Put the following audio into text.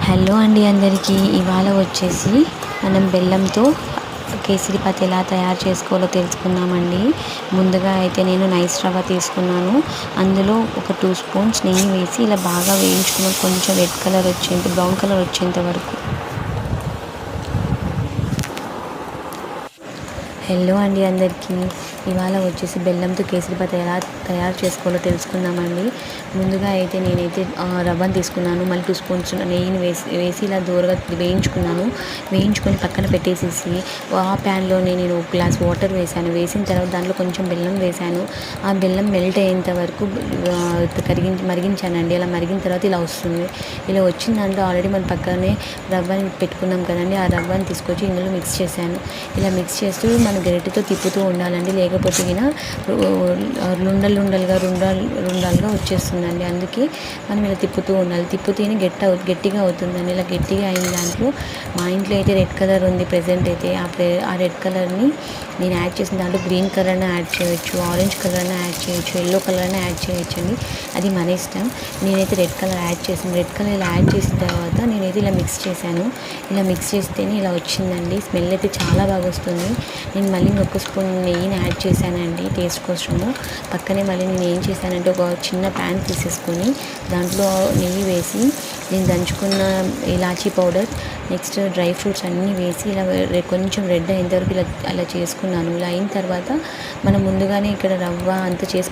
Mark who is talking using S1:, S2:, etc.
S1: Hello అండి అందరికీ. ఇవాళ వచ్చేసి మనం బెల్లంతో కేసరిబాత్ ఎలా తయారు చేసుకోవాలో తెలుసుకుందామండి. ముందుగా అయితే నేను నైస్ రవ్వ తీసుకున్నాను. అందులో ఒక 2 స్పూన్స్ నెయ్యి వేసి ఇలా బాగా వేయించుకున్న కొంచెం రెడ్ కలర్ వచ్చేంత బ్రౌన్ కలర్ వచ్చేంత వరకు. హలో అండి అందరికీ. ఇవాళ వచ్చేసి బెల్లంతో కేసరిబాత్ ఎలా తయారు చేసుకోవాలో తెలుసుకుందామండి. ముందుగా అయితే నేనైతే రవ్వను తీసుకున్నాను. మళ్ళీ 2 స్పూన్స్ నెయ్యిని వేసి ఇలా దూరగా వేయించుకొని పక్కన పెట్టేసేసి ఆ ప్యాన్లోనే నేను ఒక గ్లాస్ వాటర్ వేసాను. వేసిన తర్వాత దాంట్లో కొంచెం బెల్లం వేసాను. ఆ బెల్లం మెల్ట్ అయ్యేంత వరకు మరిగించానండి. అలా మరిగిన తర్వాత ఇలా వస్తుంది. ఇలా వచ్చిన దాంట్లో ఆల్రెడీ మనం పక్కనే రవ్వని పెట్టుకున్నాం కదండి. ఆ రవ్వని తీసుకొచ్చి ఇందులో మిక్స్ చేశాను. ఇలా మిక్స్ చేస్తూ మన గరిటెతో తిప్పుతూ ఉండాలండి. లేకపోతే రుండాలుగా వచ్చేస్తుందండి. అందుకే మనం ఇలా తిప్పుతూ ఉండాలి. తిప్పుతేనే గట్టిగా అవుతుందండి. ఇలా గట్టిగా అయిన దాంట్లో మా ఇంట్లో అయితే రెడ్ కలర్ ఉంది ప్రెజెంట్ అయితే. ఆ రెడ్ కలర్ని నేను యాడ్ చేసిన దాంట్లో గ్రీన్ కలర్ని యాడ్ చేయొచ్చు, ఆరెంజ్ కలర్ని యాడ్ చేయొచ్చు, ఎల్లో కలర్ని యాడ్ చేయొచ్చండి. అది మన ఇష్టం. నేనైతే రెడ్ కలర్ యాడ్ చేసాను. రెడ్ కలర్ ఇలా యాడ్ చేసిన తర్వాత నేనైతే ఇలా మిక్స్ చేశాను. ఇలా మిక్స్ చేస్తేనే ఇలా వచ్చిందండి. స్మెల్ అయితే చాలా బాగా వస్తుంది. నేను మళ్ళీ ఒక స్పూన్ నెయ్యిని యాడ్ చేశానండి టేస్ట్ కోసము. పక్కనే మళ్ళీ నేను ఏం చేశానంటే ఒక చిన్న ప్యాన్ తీసేసుకొని దాంట్లో నెయ్యి వేసి నేను దంచుకున్న ఇలాచీ పౌడర్, నెక్స్ట్ డ్రై ఫ్రూట్స్ అన్నీ వేసి ఇలా కొంచెం రెడ్ అయిన వరకు అలా చేసుకున్నాను. ఇలా అయిన తర్వాత మనం ముందుగానే ఇక్కడ రవ్వ అంతా చేసి